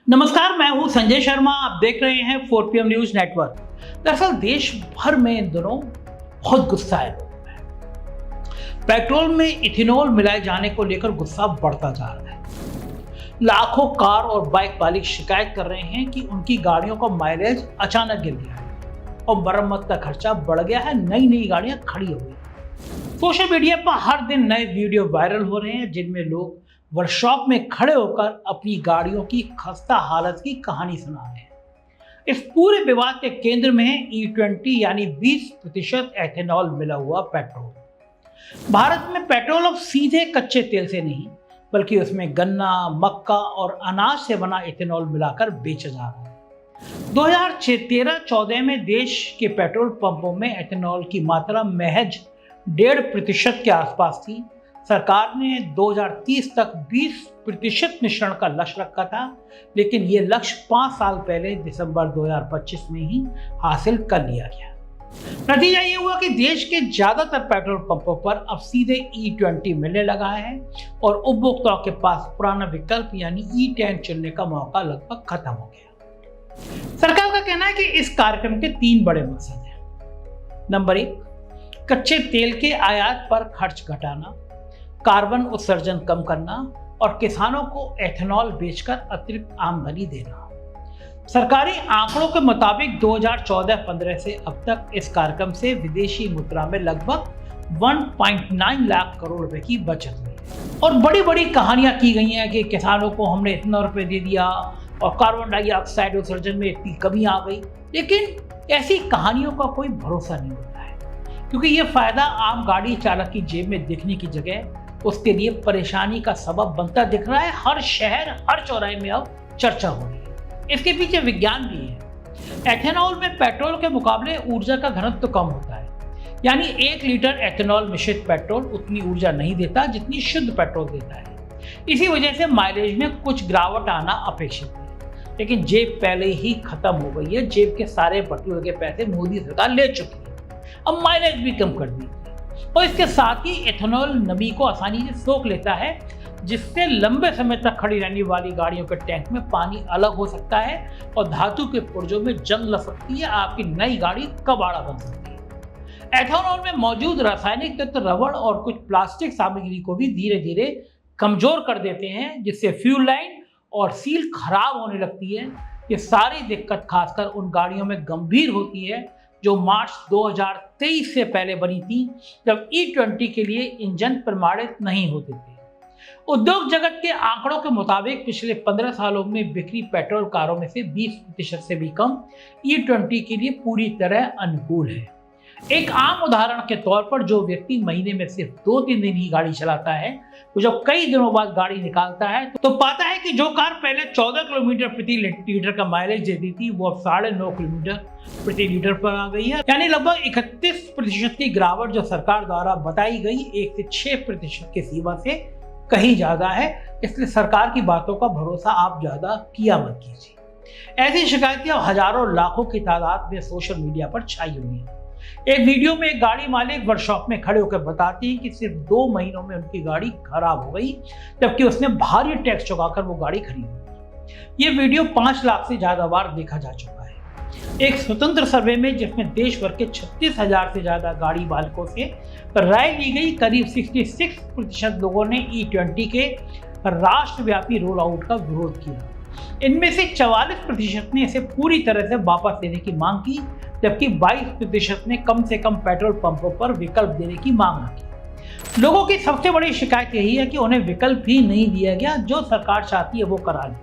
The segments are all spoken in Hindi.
नमस्कार, मैं हूं संजय शर्मा। आप देख रहे हैं 4PM न्यूज नेटवर्क। दरअसल देश भर में इन दिनों बहुत गुस्सा है लोगों में। पेट्रोल में इथेनॉल मिलाए जाने को लेकर गुस्सा बढ़ता जा रहा है। लाखों कार और बाइक मालिक शिकायत कर रहे हैं कि उनकी गाड़ियों का माइलेज अचानक गिर गया है और मरम्मत का खर्चा बढ़ गया है। नई नई गाड़ियां खड़ी हो गई। सोशल मीडिया पर हर दिन नए वीडियो वायरल हो रहे हैं जिनमें लोग वर्कशॉप में खड़े होकर अपनी गाड़ियों की खस्ता हालत की कहानी सुना रहे हैं। इस पूरे विवाद के केंद्र में है E20 यानी 20% एथेनॉल मिला हुआ पेट्रोल। भारत में पेट्रोल अब सीधे कच्चे तेल से नहीं बल्कि उसमें गन्ना, मक्का और अनाज से बना इथेनॉल मिलाकर बेचा जा रहा है। 2013-14 में देश के पेट्रोल पंपों में एथेनॉल की मात्रा महज 1.5% के आसपास थी। सरकार ने 2030 तक 20% मिश्रण का लक्ष्य रखा था, लेकिन ये लक्ष्य 5 साल पहले दिसंबर 2025 में ही हासिल कर लिया गया। नतीजा ये हुआ कि देश के ज्यादातर पेट्रोल पंपों पर अब सीधे E20 मिलने लगा है और उपभोक्ताओं के पास पुराना विकल्प यानी E10 चुनने का मौका लगभग खत्म हो गया। सरकार का कहना है कि इस कार्यक्रम के 3 बड़े मकसद हैं। नंबर 1, कच्चे तेल के आयात पर खर्च घटाना, कार्बन उत्सर्जन कम करना और किसानों को एथेनॉल बेचकर अतिरिक्त आमदनी देना। सरकारी आंकड़ों के मुताबिक 2014-15 से अब तक इस कार्यक्रम से विदेशी मुद्रा में लगभग 1.9 लाख करोड़ रुपए की बचत हुई है। और बड़ी बड़ी कहानियां की गई हैं कि किसानों को हमने इतना रुपए दे दिया और कार्बन डाइऑक्साइड उत्सर्जन में इतनी कमी आ गई, लेकिन ऐसी कहानियों का कोई भरोसा नहीं होता है, क्योंकि ये फायदा आम गाड़ी चालक की जेब में दिखने की जगह उसके लिए परेशानी का सबब बनता दिख रहा है। हर शहर, हर चौराहे में अब चर्चा हो रही है। इसके पीछे विज्ञान भी है। एथेनॉल में पेट्रोल के मुकाबले ऊर्जा का घनत्व कम होता है, यानी 1 लीटर एथेनॉल मिश्रित पेट्रोल उतनी ऊर्जा नहीं देता जितनी शुद्ध पेट्रोल देता है। इसी वजह से माइलेज में कुछ गिरावट आना अपेक्षित है, लेकिन जेब पहले ही खत्म हो गई है। जेब के सारे बटुए के पैसे मोदी सरकार ले चुकी है। अब माइलेज भी कम कर दी और इसके साथ ही एथेनॉल नमी को आसानी से सोख लेता है, जिससे लंबे समय तक खड़ी रहने वाली गाड़ियों के टैंक में पानी अलग हो सकता है और धातु के पुर्जों में जंग लग सकती है। आपकी नई गाड़ी कबाड़ा बन सकती है। एथेनॉल में मौजूद रासायनिक तत्व रबड़ और कुछ प्लास्टिक सामग्री को भी धीरे धीरे कमजोर कर देते हैं, जिससे फ्यूल लाइन और सील खराब होने लगती है। ये सारी दिक्कत खासकर उन गाड़ियों में गंभीर होती है जो मार्च 2023 से पहले बनी थी, जब E20 के लिए इंजन प्रमाणित नहीं होते थे। उद्योग जगत के आंकड़ों के मुताबिक पिछले 15 सालों में बिक्री पेट्रोल कारों में से 20% से भी कम E20 के लिए पूरी तरह अनुकूल है। एक आम उदाहरण के तौर पर, जो व्यक्ति महीने में सिर्फ 2-3 दिन ही गाड़ी चलाता है, वो जब कई दिनों बाद गाड़ी निकालता है तो पाता है कि जो कार पहले 14 किलोमीटर प्रति लीटर का माइलेज देती थी, वो अब 9.5 किलोमीटर प्रति लीटर पर आ गई है। यानी लगभग 31% की गिरावट, जो सरकार द्वारा बताई गई 1 से 6% की सीमा से कहीं ज्यादा है। इसलिए सरकार की बातों का भरोसा आप ज्यादा किया मत कीजिए। ऐसी शिकायतें हजारों लाखों की तादाद में सोशल मीडिया पर छाई हुई हैं। एक वीडियो में एक गाड़ी मालिक वर्कशॉप में खड़े होकर बताती है कि सिर्फ 2 महीनों में उनकी गाड़ी खराब हो गई, जबकि उसने भारी टैक्स चुकाकर वो गाड़ी खरीदी। ये वीडियो 5 लाख से ज्यादा बार देखा जा चुका है। एक स्वतंत्र सर्वे में, जिसमें देश भर के 36,000 से ज्यादा गाड़ी मालिकों से राय ली गई, करीब 66% लोगों ने E20 के राष्ट्रव्यापी रोल आउट का विरोध किया। इनमें से 44% ने इसे पूरी तरह से वापस लेने की मांग की, जबकि 22% ने कम से कम पेट्रोल पंपों पर विकल्प देने की मांग की। लोगों की सबसे बड़ी शिकायत यही है कि उन्हें विकल्प ही नहीं दिया गया। जो सरकार चाहती है वो करा ली।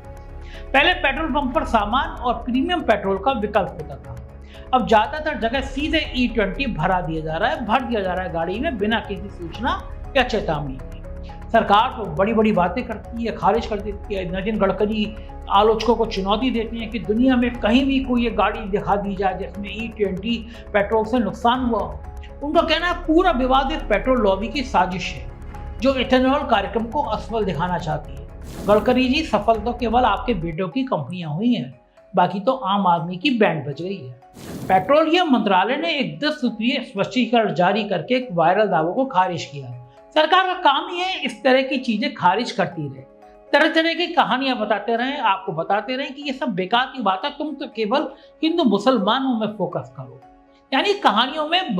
पहले पेट्रोल पंप पर सामान और प्रीमियम पेट्रोल का विकल्प होता था। अब ज्यादातर जगह सीधे E20 भर दिया जा रहा है गाड़ी में, बिना किसी सूचना या चेतावनी के। सरकार तो बड़ी बड़ी बातें करती है, खारिज कर देती है। नितिन गडकरी आलोचकों को चुनौती देती हैं कि दुनिया में कहीं भी कोई ये गाड़ी दिखा दी जाए जिसमें E20 पेट्रोल से नुकसान हुआ। उनका कहना है पूरा विवाद एक पेट्रोल लॉबी की साजिश है, जो इथेनॉल कार्यक्रम को असफल दिखाना चाहती है। गडकरी जी, सफल तो केवल आपके बेटों की कंपनियां हुई हैं, बाकी तो आम आदमी की बैंड बज गई है। पेट्रोलियम मंत्रालय ने एक 10 सूत्रीय स्पष्टीकरण जारी करके एक वायरल दावों को खारिज किया। सरकार का काम ही है इस तरह की चीजें खारिज करती रहे, तरह तरह की कहानियां बताते रहे, आपको बताते रहे कि ये सब बेकार की बात है, तुम तो केवल हिंदू मुसलमानों में फोकस करो, यानी कहानियों में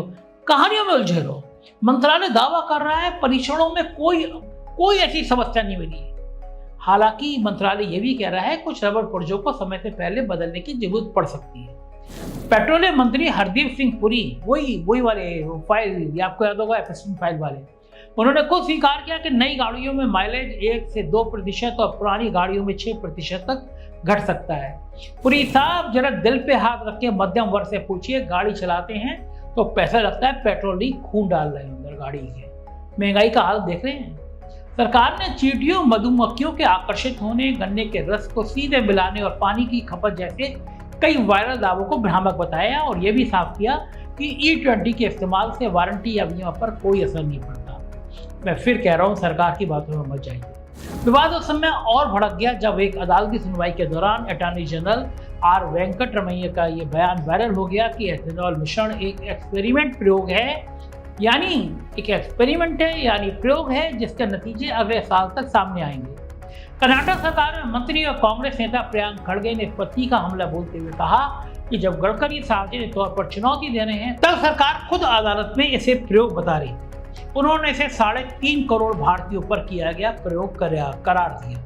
उलझे रहो। मंत्रालय दावा कर रहा है परीक्षणों में कोई ऐसी समस्या नहीं मिली है। हालांकि मंत्रालय ये भी कह रहा है कुछ रबर पुर्जों को समय से पहले बदलने की जरूरत पड़ सकती है। पेट्रोलियम मंत्री हरदीप सिंह पुरी, वही वाले फाइल, आपको याद होगा एफएसएन फाइल वाले, उन्होंने खुद स्वीकार किया कि नई गाड़ियों में माइलेज 1 से 2% और पुरानी गाड़ियों में 6% तक घट सकता है। पुरी साहब, जरा दिल पे हाथ रख के मध्यम वर्ग से पूछिए, गाड़ी चलाते हैं तो पैसा लगता है, पेट्रोल ही खून डाल रहे हैं अंदर गाड़ी के। महंगाई का हाल देख रहे हैं। सरकार ने चींटियों, मधुमक्खियों के आकर्षित होने, गन्ने के रस को सीधे मिलाने और पानी की खपत जैसे कई वायरल दावों को भ्रामक बताया और यह भी साफ किया कि E20 के इस्तेमाल से वारंटी या बीमा पर कोई असर नहीं पड़ता। मैं फिर कह रहा हूं, सरकार की बातों में मत जाइए। विवाद उस समय और भड़क गया जब एक अदालती सुनवाई के दौरान अटॉर्नी जनरल आर वेंकटरमैया का यह बयान वायरल हो गया कि एथेनॉल मिश्रण एक एक्सपेरिमेंट प्रयोग है, यानी प्रयोग है जिसके नतीजे अगले साल तक सामने आएंगे। कर्नाटक सरकार में मंत्री और कांग्रेस नेता प्रियंक खड़गे ने पति का हमला बोलते हुए कहा कि जब गडकरी सार्वजनिक तौर पर चुनौती दे रहे हैं तब सरकार खुद अदालत में इसे प्रयोग बता रही। उन्होंने इसे 3.5 करोड़ भारतीयों पर किया गया प्रयोग करार दिया।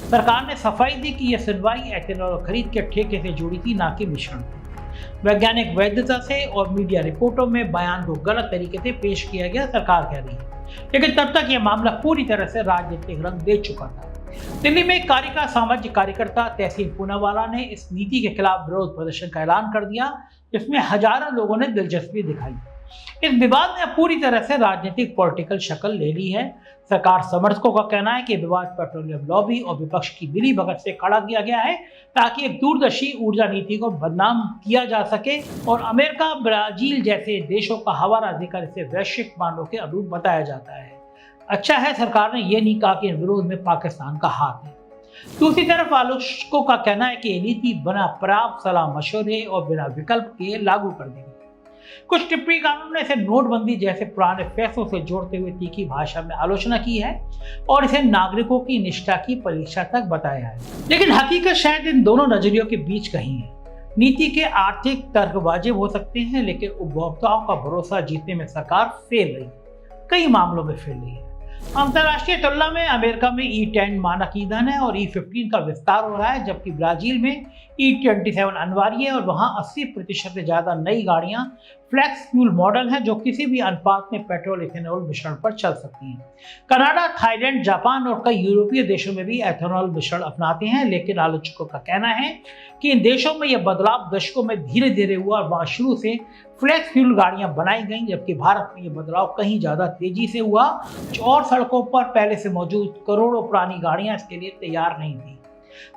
सरकार ने सफाई दी कि यह सुनवाई एथेनॉल खरीद के ठेके से जुड़ी थी, ना कि मिश्रण से। वैज्ञानिक वैधता से और मीडिया रिपोर्टों में बयान को गलत तरीके से पेश किया गया, सरकार कह रही है। लेकिन तब तक यह मामला पूरी तरह से राजनीतिक रंग दे चुका था। दिल्ली में एक सामाजिक कार्यकर्ता तहसीन पूनावाला ने इस नीति के खिलाफ विरोध प्रदर्शन का ऐलान कर दिया, जिसमें हजारों लोगों ने दिलचस्पी दिखाई। इस विवाद ने पूरी तरह से राजनीतिक पॉलिटिकल शक्ल ले ली है। सरकार समर्थकों का कहना है कि विवाद पेट्रोलियम लॉबी और विपक्ष की मिलीभगत से खड़ा किया गया है ताकि एक दूरदर्शी ऊर्जा नीति को बदनाम किया जा सके और अमेरिका, ब्राजील जैसे देशों का हवाला देकर इसे वैश्विक मानकों के अनुरूप बताया जाता है। अच्छा है सरकार ने यह नहीं कहा कि विरोध में पाकिस्तान का हाथ है। दूसरी तरफ आलोचकों का कहना है कि ये नीति बिना पर्याप्त सलाह मशवरे और बिना विकल्प के लागू कर दी गई। कुछ टिप्पणीकारों ने इसे नोटबंदी जैसे पुराने फैसलों से जोड़ते हुए तीखी भाषा में आलोचना की है और इसे नागरिकों की निष्ठा की परीक्षा तक बताया है। लेकिन हकीकत शायद इन दोनों नजरियों के बीच कहीं है। नीति के आर्थिक तर्क वाजिब हो सकते हैं, लेकिन उपभोक्ताओं का भरोसा जीतने में सरकार फेल रही, कई मामलों में फेल रही है। अंतर्राष्ट्रीय तुलना में अमेरिका में E10 मानक ईंधन है और E15 का विस्तार हो रहा है, जबकि ब्राजील में E27 अनिवार्य है और वहां 80% से ज्यादा नई गाड़ियां फ्लैक्स फ्यूल मॉडल हैं जो किसी भी अनुपात में पेट्रोल इथेनॉल मिश्रण पर चल सकती हैं। कनाडा, थाईलैंड, जापान और कई यूरोपीय देशों में भी एथेनॉल मिश्रण अपनाते हैं, लेकिन आलोचकों का कहना है कि इन देशों में यह बदलाव दशकों में धीरे धीरे हुआ और वहां शुरू से फ्लैक्स फ्यूल गाड़ियां बनाई गईं, जबकि भारत में यह बदलाव कहीं ज्यादा तेजी से हुआ और सड़कों पर पहले से मौजूद करोड़ों पुरानी गाड़ियां इसके लिए तैयार नहीं थी।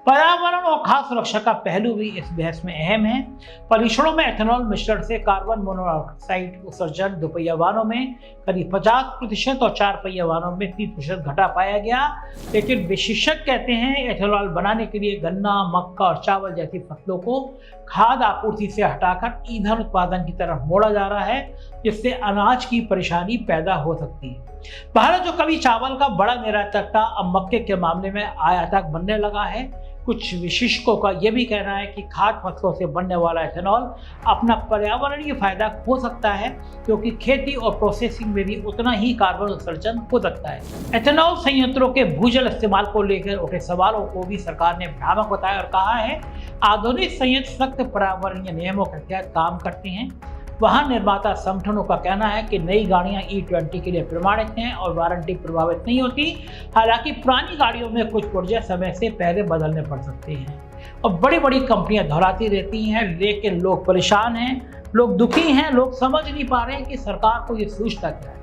पर्यावरण और खाद्य सुरक्षा का पहलू भी इस बहस में अहम है। परीक्षणों में एथेनॉल मिश्रण से कार्बन मोनोऑक्साइड उत्सर्जन दोपहिया वाहनों में करीब 50% और 4 पहिया वाहनों में 30% घटा पाया गया। लेकिन विशेषज्ञ कहते हैं एथेनॉल बनाने के लिए गन्ना, मक्का और चावल जैसी फसलों को खाद्य आपूर्ति से हटाकर ईंधन उत्पादन की तरफ मोड़ा जा रहा है, जिससे अनाज की परेशानी पैदा हो सकती है। भारत जो कभी चावल का बड़ा निर्यातक था, अब मक्के के मामले में आयातक बनने लगा है। कुछ विशेषज्ञों का यह भी कहना है कि खाद्य फसलों से बनने वाला एथेनॉल अपना पर्यावरणीय फायदा हो सकता है, क्योंकि खेती और प्रोसेसिंग में भी उतना ही कार्बन उत्सर्जन हो सकता है। एथेनॉल संयंत्रों के भूजल इस्तेमाल को लेकर उठे सवालों को भी सरकार ने भ्रामक बताया और कहा है आधुनिक संयंत्र सख्त पर्यावरणीय नियमों के तहत काम करते हैं। वाहन निर्माता संगठनों का कहना है कि नई गाड़ियां E20 के लिए प्रमाणित हैं और वारंटी प्रभावित नहीं होती। हालांकि पुरानी गाड़ियों में कुछ पुर्जे समय से पहले बदलने पड़ सकते हैं और बड़ी बड़ी कंपनियां दोहराती रहती हैं, लेकिन लोग परेशान हैं, लोग दुखी हैं, लोग समझ नहीं पा रहे हैं कि सरकार को ये सोचता क्या है।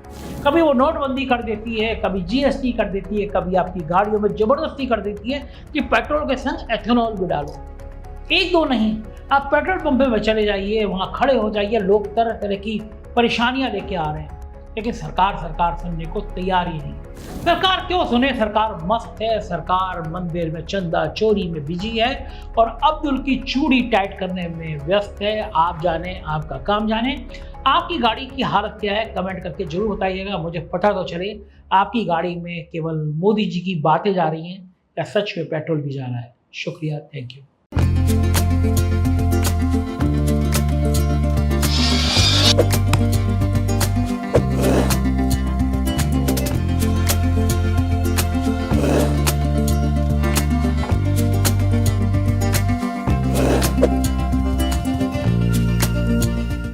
कभी वो नोटबंदी कर देती है, कभी GST कर देती है, कभी आपकी गाड़ियों में जबरदस्ती कर देती है कि पेट्रोल के संग एथेनॉल भी डालो। एक दो नहीं, आप पेट्रोल पंप में चले जाइए, वहां खड़े हो जाइए, लोग तरह तरह की परेशानियां लेके आ रहे हैं, लेकिन सरकार सुनने को तैयार ही नहीं। सरकार क्यों सुने? सरकार मस्त है, सरकार मंदिर में चंदा चोरी में बिजी है और अब्दुल की चूड़ी टाइट करने में व्यस्त है। आप जाने, आपका काम जाने। आपकी गाड़ी की हालत क्या है, कमेंट करके जरूर बताइएगा, मुझे पता तो चले आपकी गाड़ी में केवल मोदी जी की बातें जा रही हैं या सच में पेट्रोल भी जाना है। शुक्रिया, थैंक यू।